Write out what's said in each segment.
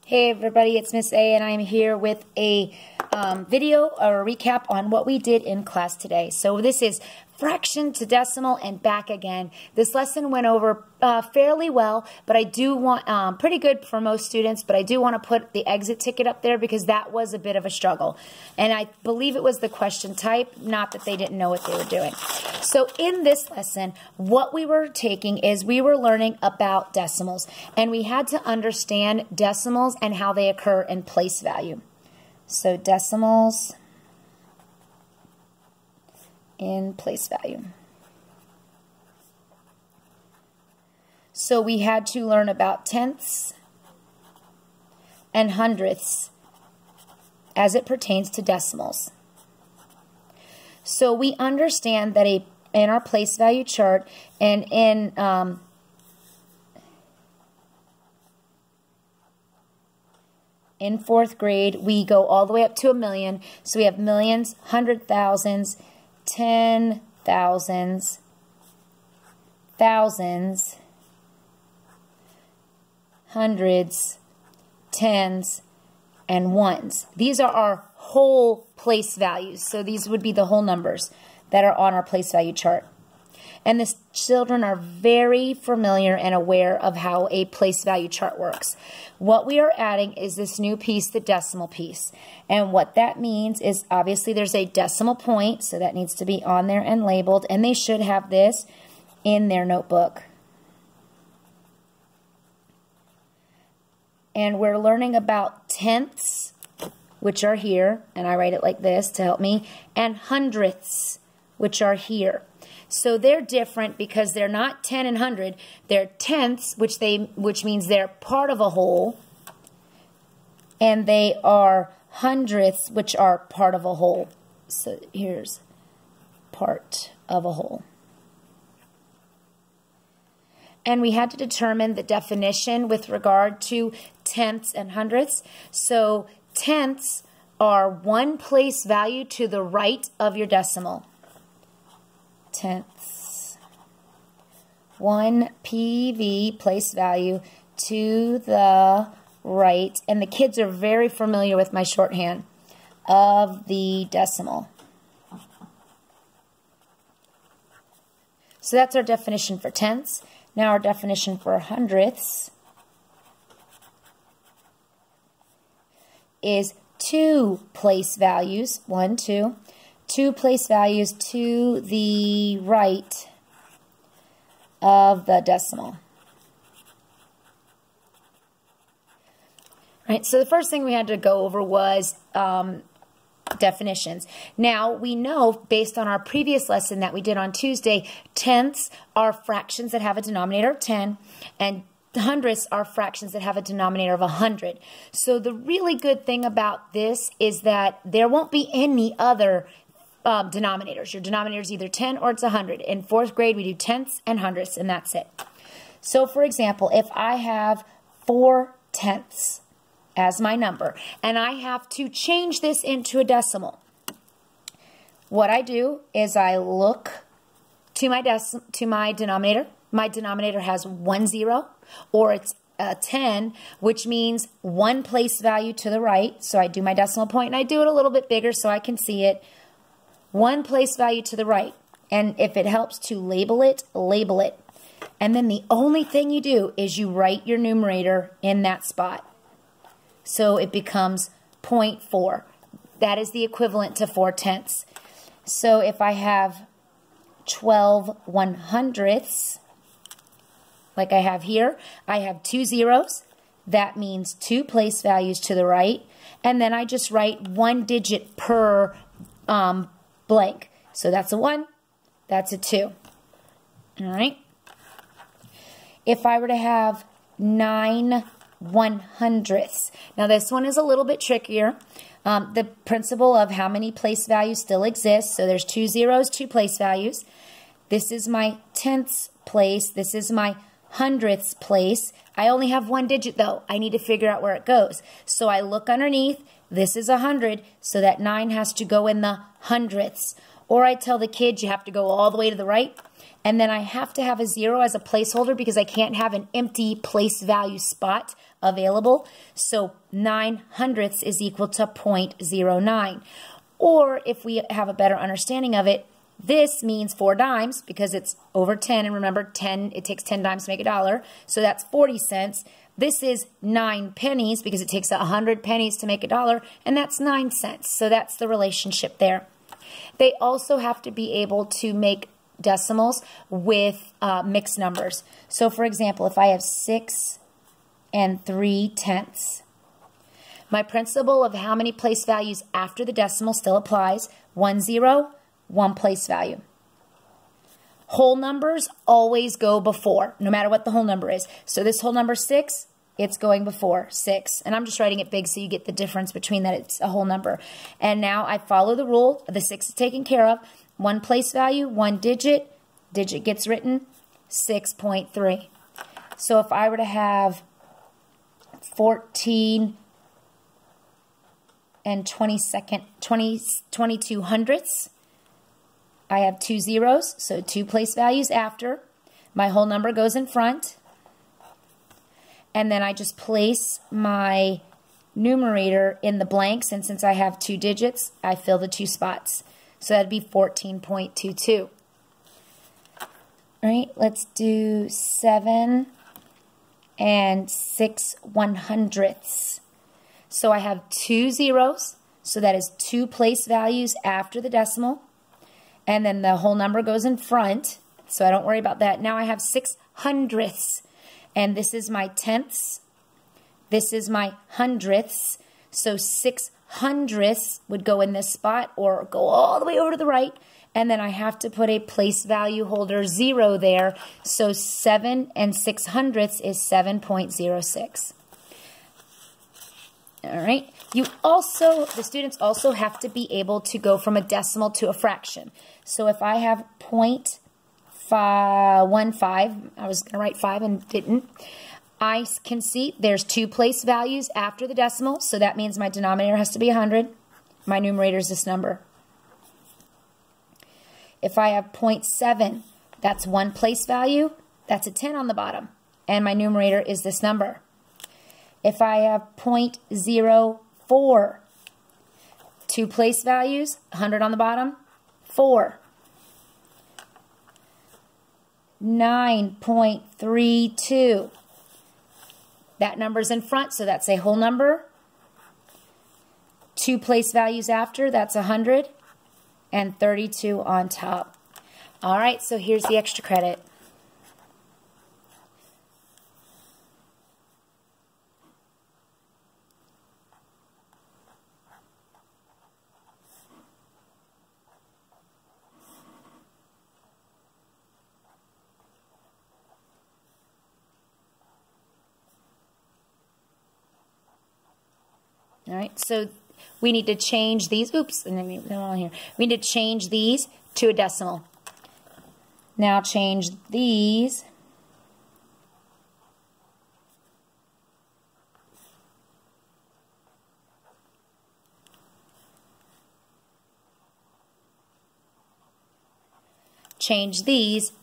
Hey everybody, it's Miss A and I'm here with a video or a recap on what we did in class today. So this is fraction to decimal and back again. This lesson went over fairly well, but I do want, pretty good for most students, but I do want to put the exit ticket up there because that was a bit of a struggle. And I believe it was the question type, not that they didn't know what they were doing. So in this lesson, what we were taking is we were learning about decimals, and we had to understand decimals and how they occur in place value. So decimals in place value. So we had to learn about tenths and hundredths as it pertains to decimals. So we understand that in our place value chart and in fourth grade, we go all the way up to 1,000,000. So we have millions, 100,000s, 10,000s, thousands, hundreds, tens, and ones. These are our whole place values. So these would be the whole numbers that are on our place value chart. And the children are very familiar and aware of how a place value chart works. What we are adding is this new piece, the decimal piece. And what that means is obviously there's a decimal point, so that needs to be on there and labeled, and they should have this in their notebook. And we're learning about tenths, which are here, and I write it like this to help me, and hundredths, which are here. So they're different because they're not 10 and 100. They're tenths, which means they're part of a whole, and they are hundredths, which are part of a whole. So here's part of a whole. And we had to determine the definition with regard to tenths and hundredths. So tenths are one place value to the right of your decimal. Tenths. 1 PV place value to the right. And the kids are very familiar with my shorthand of the decimal. So that's our definition for tenths. Now our definition for hundredths is 2 place values, 1, 2. 2 place values to the right of the decimal. Right, so the first thing we had to go over was definitions. Now, we know, based on our previous lesson that we did on Tuesday, tenths are fractions that have a denominator of 10, and hundredths are fractions that have a denominator of 100. So the really good thing about this is that there won't be any other denominators. Your denominator is either 10 or it's 100. In fourth grade, we do tenths and hundredths, and that's it. So, for example, if I have 4 tenths as my number, and I have to change this into a decimal, what I do is I look to my denominator. My denominator has 1 0, or it's 10, which means 1 place value to the right. So I do my decimal point, and I do it a little bit bigger so I can see it. 1 place value to the right. And if it helps to label it, label it. And then the only thing you do is you write your numerator in that spot. So it becomes 0.4. That is the equivalent to 4 tenths. So if I have 12 100ths, like I have here, I have 2 zeros. That means 2 place values to the right. And then I just write 1 digit per blank. So that's a 1, that's a 2. All right. If I were to have 9 100ths. Now this one is a little bit trickier. The principle of how many place values still exists. So there's 2 zeros, 2 place values. This is my tenths place. This is my hundredths place. I only have 1 digit though. I need to figure out where it goes. So I look underneath. This is 100, so that 9 has to go in the hundredths. Or I tell the kids you have to go all the way to the right, and then I have to have a 0 as a placeholder because I can't have an empty place value spot available. So 9/100ths is equal to 0.09. Or if we have a better understanding of it, this means 4 dimes because it's over 10. And remember, 10, it takes 10 dimes to make $1. So that's 40 cents. This is 9 pennies because it takes 100 pennies to make $1. And that's 9 cents. So that's the relationship there. They also have to be able to make decimals with mixed numbers. So for example, if I have 6 3/10, my principle of how many place values after the decimal still applies. 1 0, 1 place value. Whole numbers always go before, no matter what the whole number is. So this whole number 6, it's going before 6. And I'm just writing it big so you get the difference between that it's a whole number. And now I follow the rule. The 6 is taken care of. 1 place value, 1 digit. Digit gets written, 6.3. So if I were to have 14 22 hundredths, I have 2 zeros, so 2 place values after. My whole number goes in front. And then I just place my numerator in the blanks, and since I have 2 digits, I fill the 2 spots. So that'd be 14.22. All right, let's do 7 6/100ths. So I have 2 zeros, so that is 2 place values after the decimal. And then the whole number goes in front, so I don't worry about that. Now I have 6/100ths, and this is my tenths. This is my hundredths. So 6/100ths would go in this spot or go all the way over to the right. And then I have to put a place value holder 0 there. So 7 6/100ths is 7.06. All right. The students also have to be able to go from a decimal to a fraction. So if I have 0.15, I was going to write 5 and didn't. I can see there's 2 place values after the decimal, so that means my denominator has to be 100. My numerator is this number. If I have 0.7, that's 1 place value, that's a 10 on the bottom, and my numerator is this number. If I have 0.04, 2 place values, 100 on the bottom, 4. 9.32. That number's in front, so that's a whole number. 2 place values after, that's 100. And 32 on top. All right, so here's the extra credit. All right, so we need to change these. Oops, and then they're on here. We need to change these to a decimal. Now change these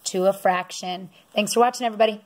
to a fraction. Thanks for watching, everybody.